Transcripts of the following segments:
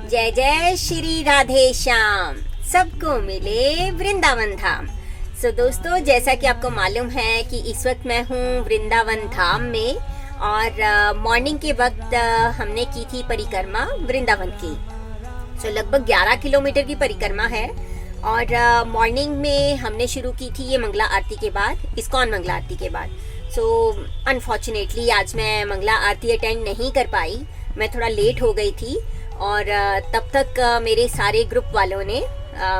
जय जय श्री राधे श्याम, सबको मिले वृंदावन धाम। सो दोस्तों, जैसा कि आपको मालूम है कि इस वक्त मैं हूँ वृंदावन धाम में और मॉर्निंग के वक्त हमने की थी परिक्रमा वृंदावन की। सो लगभग 11 किलोमीटर की परिक्रमा है और मॉर्निंग में हमने शुरू की थी ये मंगला आरती के बाद, इस्कॉन मंगला आरती के बाद। सो अनफॉर्चुनेटली आज मैं मंगला आरती अटेंड नहीं कर पाई, मैं थोड़ा लेट हो गई थी और तब तक मेरे सारे ग्रुप वालों ने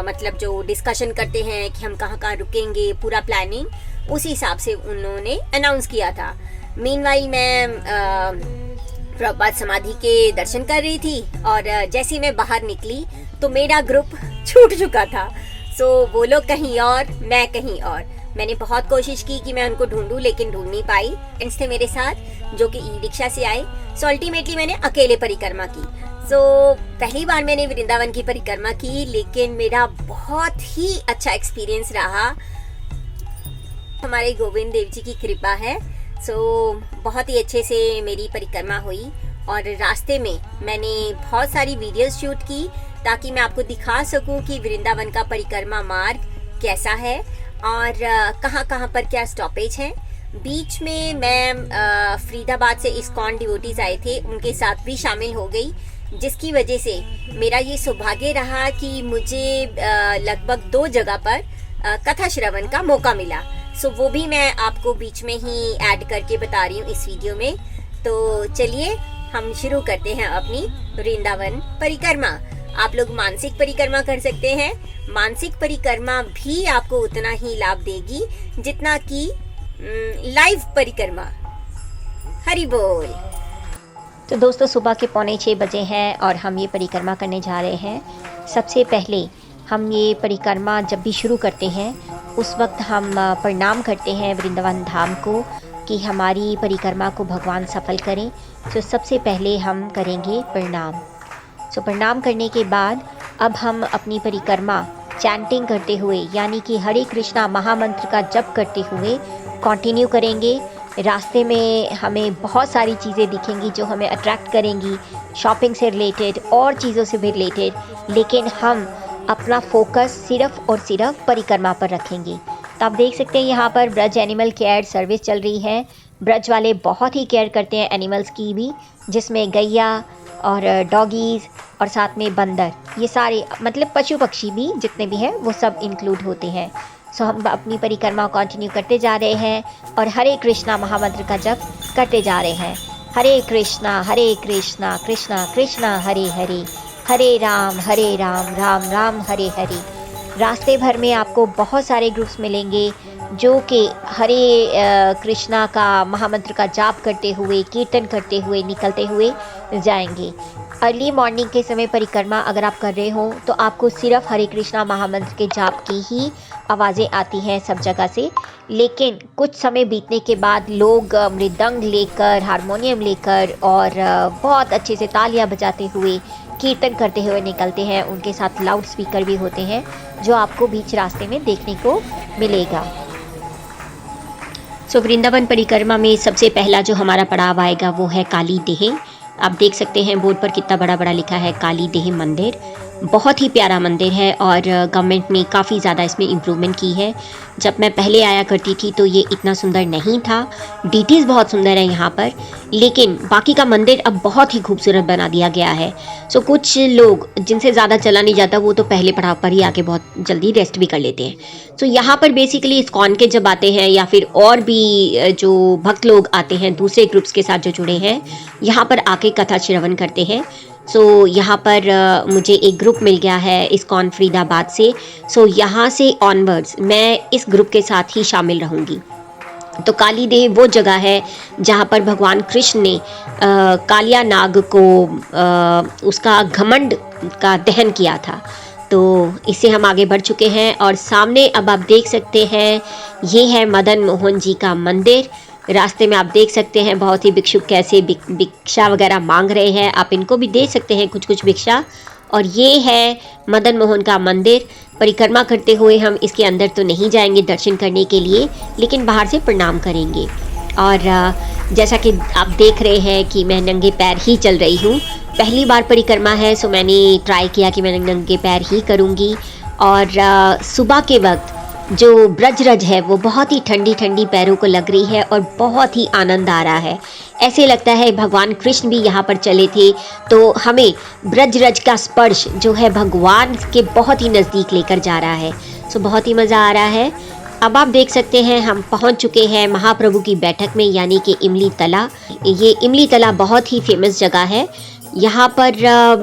मतलब जो डिस्कशन करते हैं कि हम कहाँ कहाँ रुकेंगे, पूरा प्लानिंग उसी हिसाब से उन्होंने अनाउंस किया था। मीनवाइल मैं प्रभुपाद समाधि के दर्शन कर रही थी और जैसे मैं बाहर निकली तो मेरा ग्रुप छूट चुका था। सो वो लोग कहीं और, मैं कहीं और। मैंने बहुत कोशिश की कि मैं उनको ढूंढूं लेकिन ढूंढ नहीं पाई। फ्रेंड्स थे मेरे साथ जो कि ई रिक्शा से आए। सो अल्टीमेटली मैंने अकेले परिक्रमा की। सो पहली बार मैंने वृंदावन की परिक्रमा की, लेकिन मेरा बहुत ही अच्छा एक्सपीरियंस रहा। हमारे गोविंद देव जी की कृपा है। सो बहुत ही अच्छे से मेरी परिक्रमा हुई और रास्ते में मैंने बहुत सारी वीडियोस शूट की ताकि मैं आपको दिखा सकूं कि वृंदावन का परिक्रमा मार्ग कैसा है और कहाँ कहाँ पर क्या स्टॉपेज है। बीच में मैं फरीदाबाद से इस्कॉन डिवोटीज आए थे, उनके साथ भी शामिल हो गई, जिसकी वजह से मेरा ये सौभाग्य रहा कि मुझे लगभग 2 जगह पर कथा श्रवण का मौका मिला। सो वो भी मैं आपको बीच में ही ऐड करके बता रही हूँ इस वीडियो में। तो चलिए हम शुरू करते हैं अपनी वृंदावन परिक्रमा। आप लोग मानसिक परिक्रमा कर सकते हैं। मानसिक परिक्रमा भी आपको उतना ही लाभ देगी जितना कि लाइव परिक्रमा। हरि बोल। तो दोस्तों, सुबह के 5:45 बजे हैं और हम ये परिक्रमा करने जा रहे हैं। सबसे पहले हम ये परिक्रमा जब भी शुरू करते हैं उस वक्त हम प्रणाम करते हैं वृंदावन धाम को कि हमारी परिक्रमा को भगवान सफल करें। तो सबसे पहले हम करेंगे प्रणाम। तो प्रणाम करने के बाद अब हम अपनी परिक्रमा चैंटिंग करते हुए, यानी कि हरे कृष्णा महामंत्र का जप करते हुए कंटिन्यू करेंगे। रास्ते में हमें बहुत सारी चीज़ें दिखेंगी जो हमें अट्रैक्ट करेंगी, शॉपिंग से रिलेटेड और चीज़ों से भी रिलेटेड, लेकिन हम अपना फोकस सिर्फ और सिर्फ परिक्रमा पर रखेंगे। तो आप देख सकते हैं यहाँ पर ब्रज एनिमल केयर सर्विस चल रही है। ब्रज वाले बहुत ही केयर करते हैं एनिमल्स की भी, जिसमें गैया और डॉगीज़ और साथ में बंदर, ये सारे मतलब पशु पक्षी भी जितने भी हैं वो सब इंक्लूड होते हैं। सो हम अपनी परिक्रमा कंटिन्यू करते जा रहे हैं और हरे कृष्णा महामंत्र का जप करते जा रहे हैं। हरे कृष्णा कृष्णा कृष्णा हरे हरे, हरे राम राम राम हरे हरे। रास्ते भर में आपको बहुत सारे ग्रुप्स मिलेंगे जो कि हरे कृष्णा का महामंत्र का जाप करते हुए, कीर्तन करते हुए निकलते हुए जाएंगे। अर्ली मॉर्निंग के समय परिक्रमा अगर आप कर रहे हो तो आपको सिर्फ हरे कृष्णा महामंत्र के जाप की ही आवाज़ें आती हैं सब जगह से, लेकिन कुछ समय बीतने के बाद लोग मृदंग लेकर, हारमोनियम लेकर और बहुत अच्छे से तालियां बजाते हुए, कीर्तन करते हुए निकलते हैं। उनके साथ लाउड स्पीकर भी होते हैं जो आपको बीच रास्ते में देखने को मिलेगा। सो वृंदावन परिक्रमा में सबसे पहला जो हमारा पड़ाव आएगा वो है काली देह। आप देख सकते हैं बोर्ड पर कितना बड़ा बड़ा लिखा है काली देह मंदिर। बहुत ही प्यारा मंदिर है और गवर्नमेंट ने काफ़ी ज़्यादा इसमें इम्प्रूवमेंट की है। जब मैं पहले आया करती थी तो ये इतना सुंदर नहीं था। डिटेल्स बहुत सुंदर है यहाँ पर, लेकिन बाकी का मंदिर अब बहुत ही खूबसूरत बना दिया गया है। सो कुछ लोग जिनसे ज़्यादा चला नहीं जाता वो तो पहले पड़ाव पर ही आके बहुत जल्दी रेस्ट भी कर लेते हैं। सो यहाँ पर बेसिकली इस्कॉन के जब आते हैं या फिर और भी जो भक्त लोग आते हैं दूसरे ग्रुप्स के साथ जो जुड़े हैं, यहाँ पर आके कथा श्रवण करते हैं। सो यहाँ पर मुझे एक ग्रुप मिल गया है इस्कॉन फरीदाबाद से। सो यहाँ से ऑनवर्ड्स मैं इस ग्रुप के साथ ही शामिल रहूँगी। तो काली देह वो जगह है जहाँ पर भगवान कृष्ण ने कालिया नाग को उसका घमंड का दहन किया था। तो इससे हम आगे बढ़ चुके हैं और सामने अब आप देख सकते हैं ये है मदन मोहन जी का मंदिर। रास्ते में आप देख सकते हैं बहुत ही भिक्षुक कैसे भिक्षा वगैरह मांग रहे हैं। आप इनको भी दे सकते हैं कुछ कुछ भिक्षा। और ये है मदन मोहन का मंदिर। परिक्रमा करते हुए हम इसके अंदर तो नहीं जाएंगे दर्शन करने के लिए, लेकिन बाहर से प्रणाम करेंगे। और जैसा कि आप देख रहे हैं कि मैं नंगे पैर ही चल रही हूँ। पहली बार परिक्रमा है, सो मैंने ट्राई किया कि मैं नंगे पैर ही करूँगी। और सुबह के वक्त जो ब्रजरज है वो बहुत ही ठंडी ठंडी पैरों को लग रही है और बहुत ही आनंद आ रहा है। ऐसे लगता है भगवान कृष्ण भी यहाँ पर चले थे, तो हमें ब्रजरज का स्पर्श जो है भगवान के बहुत ही नज़दीक लेकर जा रहा है। सो बहुत ही मज़ा आ रहा है। अब आप देख सकते हैं हम पहुंच चुके हैं महाप्रभु की बैठक में, यानी कि इमली तला। ये इमली तला बहुत ही फेमस जगह है। यहाँ पर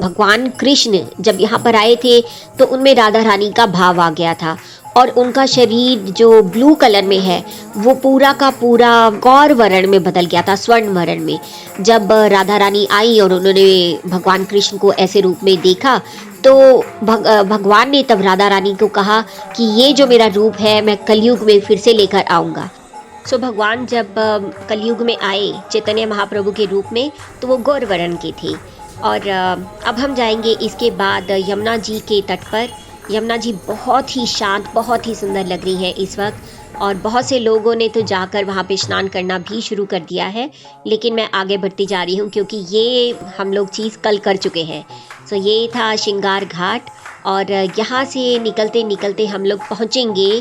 भगवान कृष्ण जब यहाँ पर आए थे तो उनमें राधा रानी का भाव आ गया था और उनका शरीर जो ब्लू कलर में है वो पूरा का पूरा गौर वर्ण में बदल गया था, स्वर्ण वर्ण में। जब राधा रानी आई और उन्होंने भगवान कृष्ण को ऐसे रूप में देखा तो भगवान ने तब राधा रानी को कहा कि ये जो मेरा रूप है मैं कलयुग में फिर से लेकर आऊँगा। सो भगवान जब कलयुग में आए चैतन्य महाप्रभु के रूप में तो वो गौर वर्ण के थे। और अब हम जाएंगे इसके बाद यमुना जी के तट पर। यमुना जी बहुत ही शांत, बहुत ही सुंदर लग रही है इस वक्त और बहुत से लोगों ने तो जाकर वहाँ पे स्नान करना भी शुरू कर दिया है, लेकिन मैं आगे बढ़ती जा रही हूँ क्योंकि ये हम लोग चीज़ कल कर चुके हैं। सो ये था श्रृंगार घाट और यहाँ से निकलते निकलते हम लोग पहुँचेंगे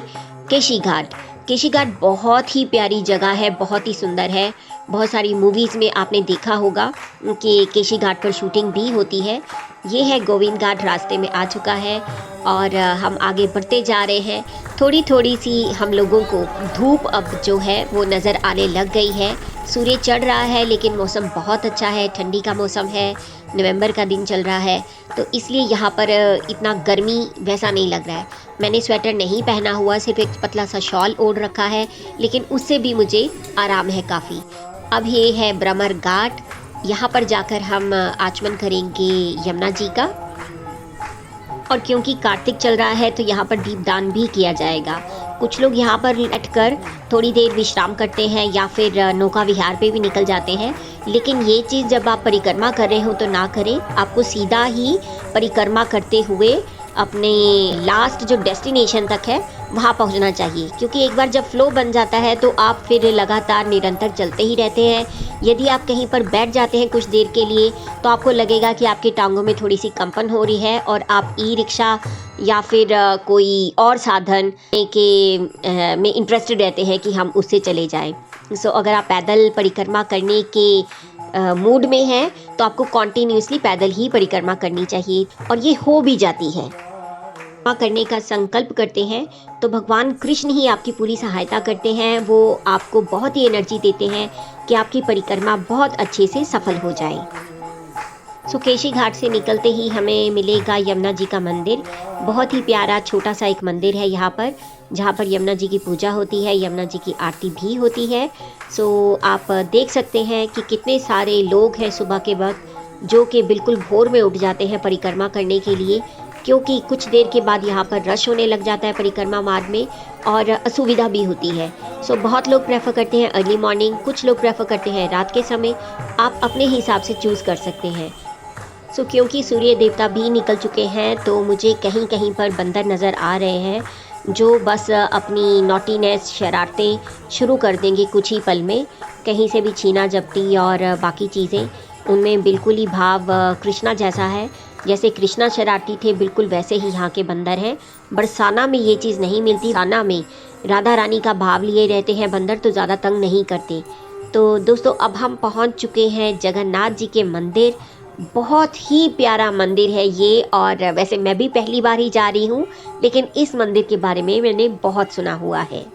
केशी घाट। केशी घाट बहुत ही प्यारी जगह है, बहुत ही सुंदर है। बहुत सारी मूवीज़ में आपने देखा होगा कि केशी घाट पर शूटिंग भी होती है। ये है गोविंद घाट, रास्ते में आ चुका है और हम आगे बढ़ते जा रहे हैं। थोड़ी थोड़ी सी हम लोगों को धूप अब जो है वो नज़र आने लग गई है। सूर्य चढ़ रहा है लेकिन मौसम बहुत अच्छा है, ठंडी का मौसम है, नवंबर का दिन चल रहा है, तो इसलिए यहाँ पर इतना गर्मी वैसा नहीं लग रहा है। मैंने स्वेटर नहीं पहना हुआ, सिर्फ एक पतला सा शॉल ओढ़ रखा है, लेकिन उससे भी मुझे आराम है काफ़ी। अब ये है ब्रह्मर घाट, यहाँ पर जाकर हम आचमन करेंगे यमुना जी का। और क्योंकि कार्तिक चल रहा है तो यहाँ पर दीपदान भी किया जाएगा। कुछ लोग यहाँ पर बैठकर थोड़ी देर विश्राम करते हैं या फिर नौका विहार पे भी निकल जाते हैं, लेकिन ये चीज़ जब आप परिक्रमा कर रहे हो तो ना करें। आपको सीधा ही परिक्रमा करते हुए अपने लास्ट जो डेस्टिनेशन तक है वहाँ पहुँचना चाहिए, क्योंकि एक बार जब फ्लो बन जाता है तो आप फिर लगातार निरंतर चलते ही रहते हैं। यदि आप कहीं पर बैठ जाते हैं कुछ देर के लिए तो आपको लगेगा कि आपकी टांगों में थोड़ी सी कंपन हो रही है और आप ई रिक्शा या फिर कोई और साधन के में इंटरेस्टेड रहते हैं कि हम उससे चले जाएं। सो अगर आप पैदल परिक्रमा करने के मूड में हैं तो आपको कॉन्टीन्यूसली पैदल ही परिक्रमा करनी चाहिए और ये हो भी जाती है। करने का संकल्प करते हैं तो भगवान कृष्ण ही आपकी पूरी सहायता करते हैं। वो आपको बहुत ही एनर्जी देते हैं कि आपकी परिक्रमा बहुत अच्छे से सफल हो जाए। सो केशी घाट से निकलते ही हमें मिलेगा यमुना जी का मंदिर। बहुत ही प्यारा छोटा सा एक मंदिर है यहाँ पर, जहाँ पर यमुना जी की पूजा होती है, यमुना जी की आरती भी होती है। सो आप देख सकते हैं कि कितने सारे लोग हैं सुबह के वक्त जो कि बिल्कुल भोर में उठ जाते हैं परिक्रमा करने के लिए, क्योंकि कुछ देर के बाद यहाँ पर रश होने लग जाता है परिक्रमा मार्ग में और असुविधा भी होती है। सो बहुत लोग प्रेफर करते हैं अर्ली मॉर्निंग, कुछ लोग प्रेफर करते हैं रात के समय। आप अपने हिसाब से चूज़ कर सकते हैं। सो क्योंकि सूर्य देवता भी निकल चुके हैं तो मुझे कहीं कहीं पर बंदर नज़र आ रहे हैं जो बस अपनी नॉटीनेस शरारतें शुरू कर देंगे कुछ ही पल में। कहीं से भी छीना झपटी और बाकी चीज़ें, उनमें बिल्कुल ही भाव कृष्णा जैसा है। जैसे कृष्णा शरारती थे बिल्कुल वैसे ही यहाँ के बंदर हैं। बरसाना में ये चीज़ नहीं मिलती। साना में राधा रानी का भाव लिए रहते हैं बंदर, तो ज़्यादा तंग नहीं करते। तो दोस्तों अब हम पहुँच चुके हैं जगन्नाथ जी के मंदिर। बहुत ही प्यारा मंदिर है ये, और वैसे मैं भी पहली बार ही जा रही हूँ, लेकिन इस मंदिर के बारे में मैंने बहुत सुना हुआ है।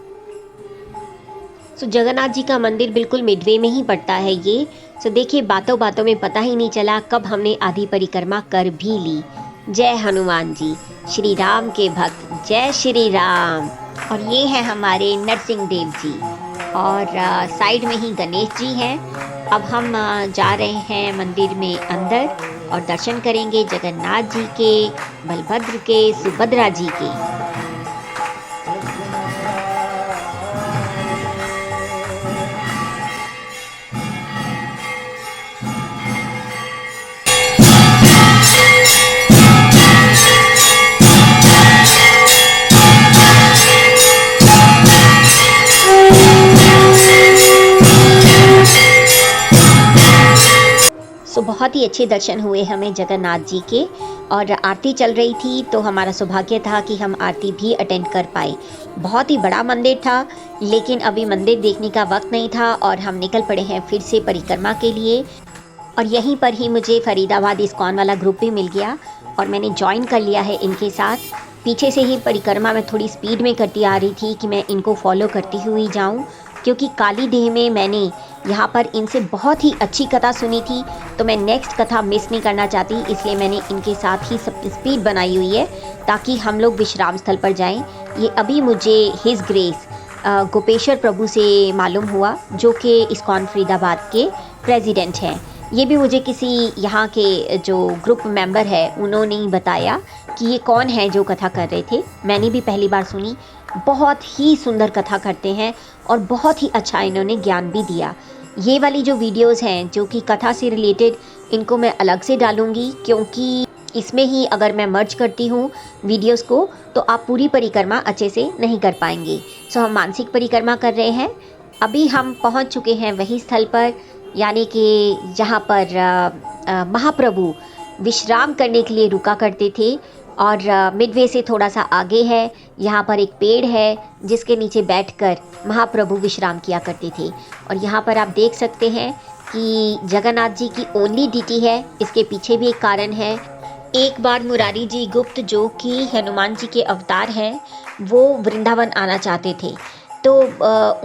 सो जगन्नाथ जी का मंदिर बिल्कुल मिडवे में ही पड़ता है ये। सो देखिए बातों बातों में पता ही नहीं चला कब हमने आधी परिक्रमा कर भी ली। जय हनुमान जी, श्री राम के भक्त, जय श्री राम। और ये है हमारे नरसिंह देव जी और साइड में ही गणेश जी हैं। अब हम जा रहे हैं मंदिर में अंदर और दर्शन करेंगे जगन्नाथ जी के, बलभद्र के, सुभद्रा जी के। सो बहुत ही अच्छे दर्शन हुए हमें जगन्नाथ जी के, और आरती चल रही थी तो हमारा सौभाग्य था कि हम आरती भी अटेंड कर पाए। बहुत ही बड़ा मंदिर था, लेकिन अभी मंदिर देखने का वक्त नहीं था और हम निकल पड़े हैं फिर से परिक्रमा के लिए। और यहीं पर ही मुझे फरीदाबाद इस्कॉन वाला ग्रुप भी मिल गया और मैंने ज्वाइन कर लिया है इनके साथ। पीछे से ही परिक्रमा में थोड़ी स्पीड में करती आ रही थी कि मैं इनको फॉलो करती हुई जाऊं, क्योंकि काली देह में मैंने यहाँ पर इनसे बहुत ही अच्छी कथा सुनी थी, तो मैं नेक्स्ट कथा मिस नहीं करना चाहती, इसलिए मैंने इनके साथ ही सब स्पीड बनाई हुई है ताकि हम लोग विश्राम स्थल पर जाएं। ये अभी मुझे हिज ग्रेस गोपेश्वर प्रभु से मालूम हुआ, जो कि इस्कॉन फरीदाबाद के प्रेसिडेंट हैं। ये भी मुझे किसी यहाँ के जो ग्रुप मेंबर है उन्होंने ही बताया कि ये कौन है जो कथा कर रहे थे। मैंने भी पहली बार सुनी। बहुत ही सुंदर कथा करते हैं और बहुत ही अच्छा इन्होंने ज्ञान भी दिया। ये वाली जो वीडियोस हैं जो कि कथा से रिलेटेड, इनको मैं अलग से डालूँगी, क्योंकि इसमें ही अगर मैं मर्ज करती हूँ वीडियोस को तो आप पूरी परिक्रमा अच्छे से नहीं कर पाएंगे। सो हम मानसिक परिक्रमा कर रहे हैं। अभी हम पहुँच चुके हैं वही स्थल पर, यानी कि जहाँ पर महाप्रभु विश्राम करने के लिए रुका करते थे। और मिडवे से थोड़ा सा आगे है, यहाँ पर एक पेड़ है जिसके नीचे बैठकर महाप्रभु विश्राम किया करते थे। और यहाँ पर आप देख सकते हैं कि जगन्नाथ जी की ओनली डीटी है। इसके पीछे भी एक कारण है। एक बार मुरारी जी गुप्त, जो कि हनुमान जी के अवतार हैं, वो वृंदावन आना चाहते थे, तो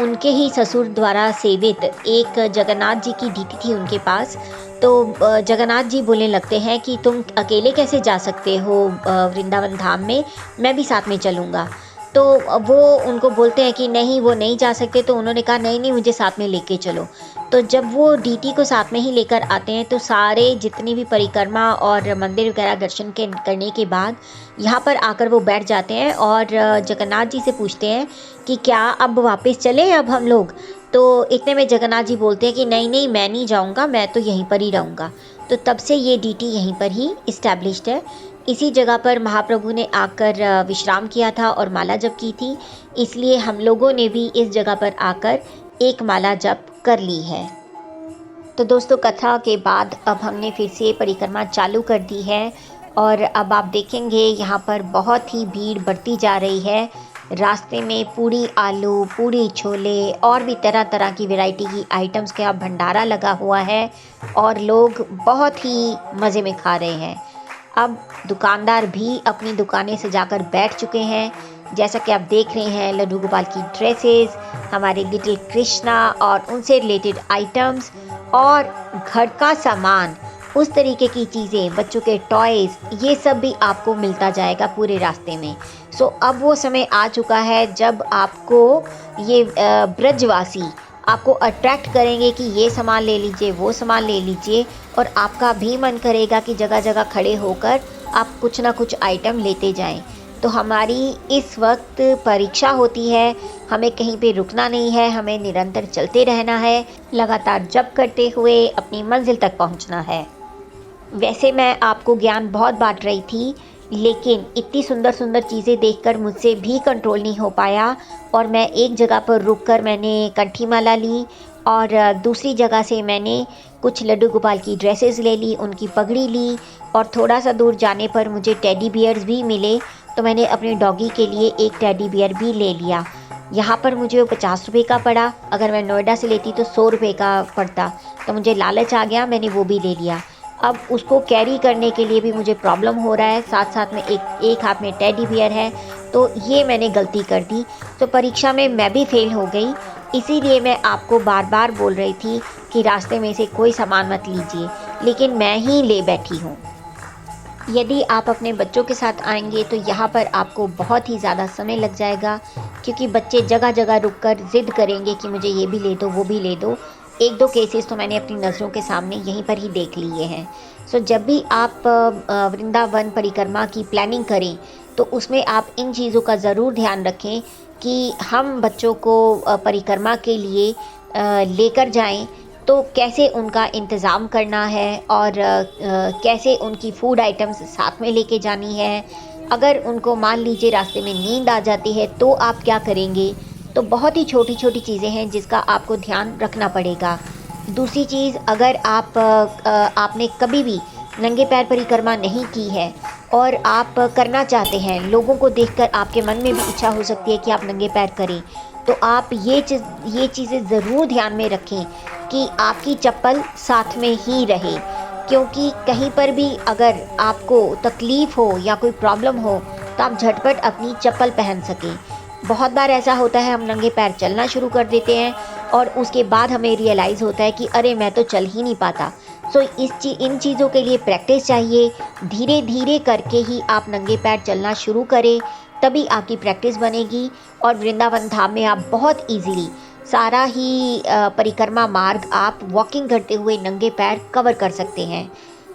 उनके ही ससुर द्वारा सेवित एक जगन्नाथ जी की डीटी थी उनके पास। तो जगन्नाथ जी बोलने लगते हैं कि तुम अकेले कैसे जा सकते हो वृंदावन धाम में, मैं भी साथ में चलूँगा। तो वो उनको बोलते हैं कि नहीं, वो नहीं जा सकते। तो उन्होंने कहा नहीं नहीं, मुझे साथ में लेके चलो। तो जब वो डीटी को साथ में ही लेकर आते हैं तो सारे जितनी भी परिक्रमा और मंदिर वगैरह दर्शन करने के बाद यहाँ पर आकर वो बैठ जाते हैं और जगन्नाथ जी से पूछते हैं कि क्या अब वापस चलें अब हम लोग। तो इतने में जगन्नाथ जी बोलते हैं कि नहीं नहीं, मैं नहीं जाऊँगा, मैं तो यहीं पर ही रहूँगा। तो तब से ये डीटी यहीं पर ही इस्टेब्लिश्ड है। इसी जगह पर महाप्रभु ने आकर विश्राम किया था और माला जप की थी, इसलिए हम लोगों ने भी इस जगह पर आकर एक माला जप कर ली है। तो दोस्तों, कथा के बाद अब हमने फिर से परिक्रमा चालू कर दी है और अब आप देखेंगे यहाँ पर बहुत ही भीड़ बढ़ती जा रही है। रास्ते में पूड़ी आलू, पूड़ी छोले और भी तरह तरह की वैरायटी की आइटम्स का भंडारा लगा हुआ है और लोग बहुत ही मज़े में खा रहे हैं। अब दुकानदार भी अपनी दुकानें सजाकर बैठ चुके हैं। जैसा कि आप देख रहे हैं, लड्डू गोपाल की ड्रेसेस, हमारे लिटिल कृष्णा और उनसे रिलेटेड आइटम्स और घर का सामान, उस तरीके की चीज़ें, बच्चों के टॉयज़, ये सब भी आपको मिलता जाएगा पूरे रास्ते में। सो अब वो समय आ चुका है जब आपको ये ब्रजवासी आपको अट्रैक्ट करेंगे कि ये सामान ले लीजिए, वो सामान ले लीजिए, और आपका भी मन करेगा कि जगह जगह खड़े होकर आप कुछ ना कुछ आइटम लेते जाएं। तो हमारी इस वक्त परीक्षा होती है, हमें कहीं पे रुकना नहीं है, हमें निरंतर चलते रहना है, लगातार जप करते हुए अपनी मंजिल तक पहुंचना है। वैसे मैं आपको ज्ञान बहुत बांट रही थी, लेकिन इतनी सुंदर सुंदर चीज़ें देखकर मुझसे भी कंट्रोल नहीं हो पाया और मैं एक जगह पर रुककर मैंने कंठी माला ली और दूसरी जगह से मैंने कुछ लड्डू गोपाल की ड्रेसेस ले ली, उनकी पगड़ी ली, और थोड़ा सा दूर जाने पर मुझे टेडी बियर्स भी मिले, तो मैंने अपने डॉगी के लिए एक टेडी बियर भी ले लिया। यहाँ पर मुझे वो 50 रुपये का पड़ा, अगर मैं नोएडा से लेती तो 100 रुपये का पड़ता, तो मुझे लालच आ गया, मैंने वो भी ले लिया। अब उसको कैरी करने के लिए भी मुझे प्रॉब्लम हो रहा है, साथ साथ में एक हाथ में टेडी बियर है, तो ये मैंने गलती कर दी। तो परीक्षा में मैं भी फेल हो गई, इसीलिए मैं आपको बार बार बोल रही थी कि रास्ते में से कोई सामान मत लीजिए, लेकिन मैं ही ले बैठी हूँ। यदि आप अपने बच्चों के साथ आएंगे तो यहाँ पर आपको बहुत ही ज़्यादा समय लग जाएगा, क्योंकि बच्चे जगह जगह रुककर ज़िद करेंगे कि मुझे ये भी ले दो, वो भी ले दो। एक दो केसेस तो मैंने अपनी नज़रों के सामने यहीं पर ही देख लिए हैं। सो जब भी आप वृंदावन परिक्रमा की प्लानिंग करें तो उसमें आप इन चीज़ों का ज़रूर ध्यान रखें कि हम बच्चों को परिक्रमा के लिए लेकर जाएं तो कैसे उनका इंतज़ाम करना है और कैसे उनकी फूड आइटम्स साथ में लेके जानी है। अगर उनको मान लीजिए रास्ते में नींद आ जाती है तो आप क्या करेंगे। तो बहुत ही छोटी छोटी चीज़ें हैं जिसका आपको ध्यान रखना पड़ेगा। दूसरी चीज़, अगर आपने कभी भी नंगे पैर परिक्रमा नहीं की है और आप करना चाहते हैं, लोगों को देखकर आपके मन में भी इच्छा हो सकती है कि आप नंगे पैर करें, तो आप ये चीज़ें ज़रूर ध्यान में रखें कि आपकी चप्पल साथ में ही रहे, क्योंकि कहीं पर भी अगर आपको तकलीफ़ हो या कोई प्रॉब्लम हो तो आप झटपट अपनी चप्पल पहन सकें। बहुत बार ऐसा होता है, हम नंगे पैर चलना शुरू कर देते हैं और उसके बाद हमें रियलाइज़ होता है कि अरे मैं तो चल ही नहीं पाता। सो इन चीज़ों के लिए प्रैक्टिस चाहिए। धीरे धीरे करके ही आप नंगे पैर चलना शुरू करें, तभी आपकी प्रैक्टिस बनेगी और वृंदावन धाम में आप बहुत इजीली सारा ही परिक्रमा मार्ग आप वॉकिंग करते हुए नंगे पैर कवर कर सकते हैं।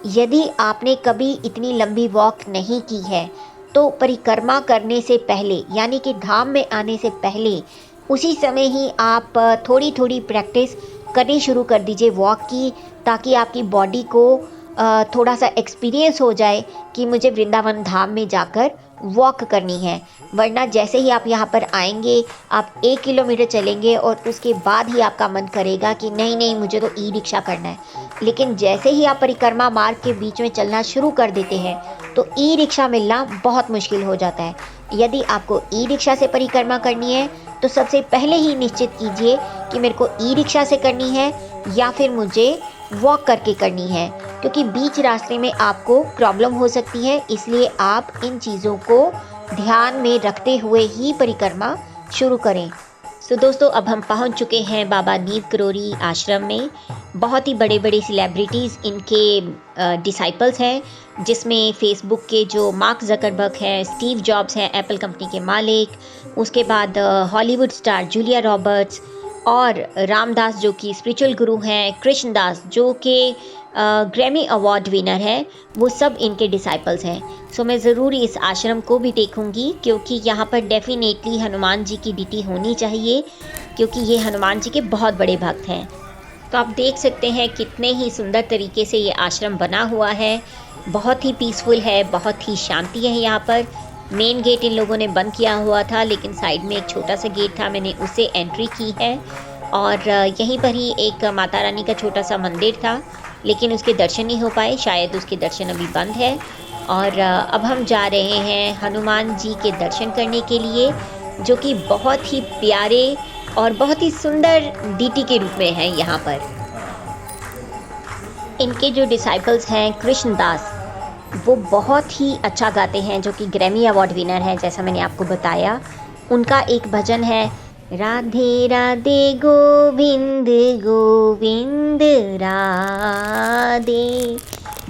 यदि आपने कभी इतनी लंबी वॉक नहीं की है तो परिक्रमा करने से पहले, यानी कि धाम में आने से पहले, उसी समय ही आप थोड़ी थोड़ी प्रैक्टिस करनी शुरू कर दीजिए वॉक की, ताकि आपकी बॉडी को थोड़ा सा एक्सपीरियंस हो जाए कि मुझे वृंदावन धाम में जाकर वॉक करनी है। वरना जैसे ही आप यहाँ पर आएंगे, आप 1 किलोमीटर चलेंगे और उसके बाद ही आपका मन करेगा कि नहीं मुझे तो ई रिक्शा करना है। लेकिन जैसे ही आप परिक्रमा मार्ग के बीच में चलना शुरू कर देते हैं तो ई रिक्शा मिलना बहुत मुश्किल हो जाता है। यदि आपको ई रिक्शा से परिक्रमा करनी है तो सबसे पहले ही निश्चित कीजिए कि मेरे को ई रिक्शा से करनी है या फिर मुझे वॉक करके करनी है, क्योंकि बीच रास्ते में आपको प्रॉब्लम हो सकती है। इसलिए आप इन चीज़ों को ध्यान में रखते हुए ही परिक्रमा शुरू करें। तो दोस्तों, अब हम पहुंच चुके हैं बाबा नीव करोरी आश्रम में। बहुत ही बड़े बड़े सेलिब्रिटीज़ इनके डिसाइपल्स हैं, जिसमें फेसबुक के जो मार्क ज़करबर्ग हैं, स्टीव जॉब्स हैं एप्पल कंपनी के मालिक, उसके बाद हॉलीवुड स्टार जूलिया रॉबर्ट्स और रामदास जो कि स्पिरिचुअल गुरु हैं, कृष्णदास जो कि ग्रैमी अवार्ड विनर है, वो सब इनके डिसाइपल्स हैं। सो मैं ज़रूर इस आश्रम को भी देखूंगी, क्योंकि यहाँ पर डेफिनेटली हनुमान जी की डीटी होनी चाहिए, क्योंकि ये हनुमान जी के बहुत बड़े भक्त हैं। तो आप देख सकते हैं कितने ही सुंदर तरीके से ये आश्रम बना हुआ है। बहुत ही पीसफुल है, बहुत ही शांति है यहाँ पर। मेन गेट इन लोगों ने बंद किया हुआ था, लेकिन साइड में एक छोटा सा गेट था, मैंने उसे एंट्री की है। और यहीं पर ही एक माता रानी का छोटा सा मंदिर था, लेकिन उसके दर्शन नहीं हो पाए, शायद उसके दर्शन अभी बंद है। और अब हम जा रहे हैं हनुमान जी के दर्शन करने के लिए, जो कि बहुत ही प्यारे और बहुत ही सुंदर डीटी के रूप में है यहाँ पर। इनके जो डिसाइपल्स हैं कृष्णदास, वो बहुत ही अच्छा गाते हैं, जो कि ग्रैमी अवार्ड विनर है, जैसा मैंने आपको बताया। उनका एक भजन है, राधे राधे गोविंद गोविंद राधे।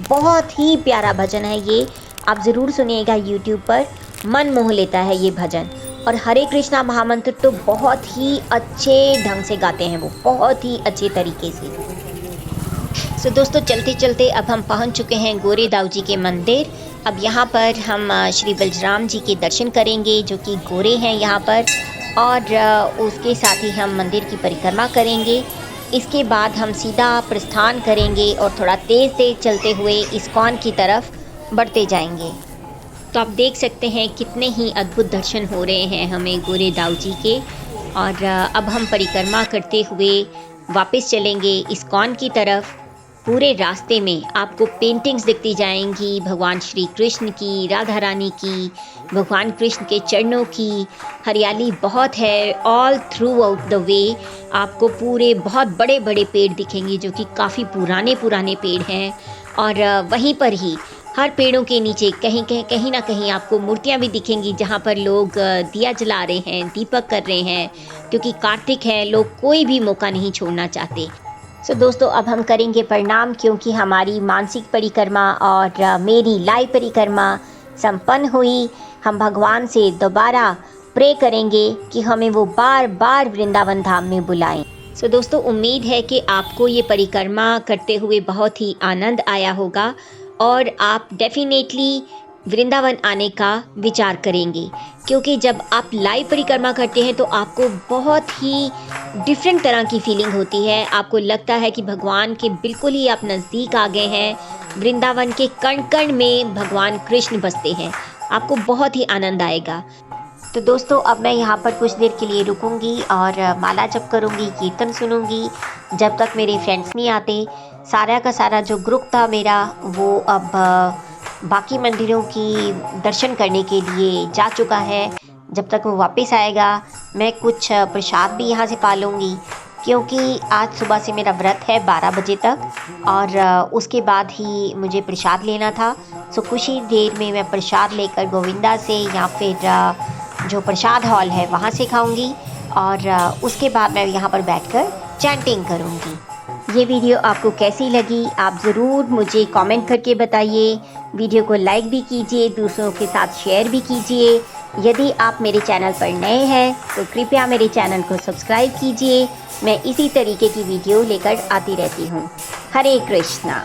बहुत ही प्यारा भजन है ये, आप ज़रूर सुनिएगा यूट्यूब पर, मन मोह लेता है ये भजन। और हरे कृष्णा महामंत्र तो बहुत ही अच्छे ढंग से गाते हैं वो, बहुत ही अच्छे तरीके से। सो दोस्तों, चलते चलते अब हम पहुंच चुके हैं गोरेदाऊ जी के मंदिर। अब यहाँ पर हम श्री बलराम जी के दर्शन करेंगे, जो कि गोरे हैं यहाँ पर, और उसके साथ ही हम मंदिर की परिक्रमा करेंगे। इसके बाद हम सीधा प्रस्थान करेंगे और थोड़ा तेज़ तेज़ चलते हुए इस्कॉन की तरफ बढ़ते जाएंगे। तो आप देख सकते हैं कितने ही अद्भुत दर्शन हो रहे हैं हमें गोरेदाऊ जी के। और अब हम परिक्रमा करते हुए वापस चलेंगे इस्कॉन की तरफ। पूरे रास्ते में आपको पेंटिंग्स दिखती जाएंगी, भगवान श्री कृष्ण की, राधा रानी की, भगवान कृष्ण के चरणों की। हरियाली बहुत है all through out the way. आपको पूरे बहुत बड़े बड़े पेड़ दिखेंगे, जो कि काफ़ी पुराने पेड़ हैं। और वहीं पर ही हर पेड़ों के नीचे कहीं ना कहीं आपको मूर्तियां भी दिखेंगी, जहां पर लोग दिया जला रहे हैं, दीपक कर रहे हैं, क्योंकि कार्तिक है, लोग कोई भी मौका नहीं छोड़ना चाहते। सो दोस्तों, अब हम करेंगे प्रणाम, क्योंकि हमारी मानसिक परिक्रमा और मेरी लाइव परिक्रमा संपन्न हुई। हम भगवान से दोबारा प्रे करेंगे कि हमें वो बार बार वृंदावन धाम में बुलाएं। सो दोस्तों, उम्मीद है कि आपको ये परिक्रमा करते हुए बहुत ही आनंद आया होगा और आप डेफिनेटली वृंदावन आने का विचार करेंगे, क्योंकि जब आप लाइव परिक्रमा करते हैं तो आपको बहुत ही डिफरेंट तरह की फीलिंग होती है। आपको लगता है कि भगवान के बिल्कुल ही आप नज़दीक आ गए हैं, वृंदावन के कण कण में भगवान कृष्ण बसते हैं। आपको बहुत ही आनंद आएगा। तो दोस्तों अब मैं यहाँ पर कुछ देर के लिए रुकूंगी और माला जप करूंगी, कीर्तन सुनूंगी जब तक मेरे फ्रेंड्स नहीं आते। सारा का सारा जो ग्रुप था मेरा वो अब बाकी मंदिरों की दर्शन करने के लिए जा चुका है। जब तक वो वापस आएगा मैं कुछ प्रसाद भी यहाँ से पा लूँगी, क्योंकि आज सुबह से मेरा व्रत है 12 बजे तक और उसके बाद ही मुझे प्रसाद लेना था। सो कुछ ही देर में मैं प्रसाद लेकर गोविंदा से या फिर जो प्रसाद हॉल है वहाँ से खाऊंगी और उसके बाद मैं यहाँ पर बैठकर चैंटिंग करूँगी। ये वीडियो आपको कैसी लगी आप ज़रूर मुझे कमेंट करके बताइए। वीडियो को लाइक भी कीजिए, दूसरों के साथ शेयर भी कीजिए। यदि आप मेरे चैनल पर नए हैं तो कृपया मेरे चैनल को सब्सक्राइब कीजिए। मैं इसी तरीके की वीडियो लेकर आती रहती हूँ। हरे कृष्णा।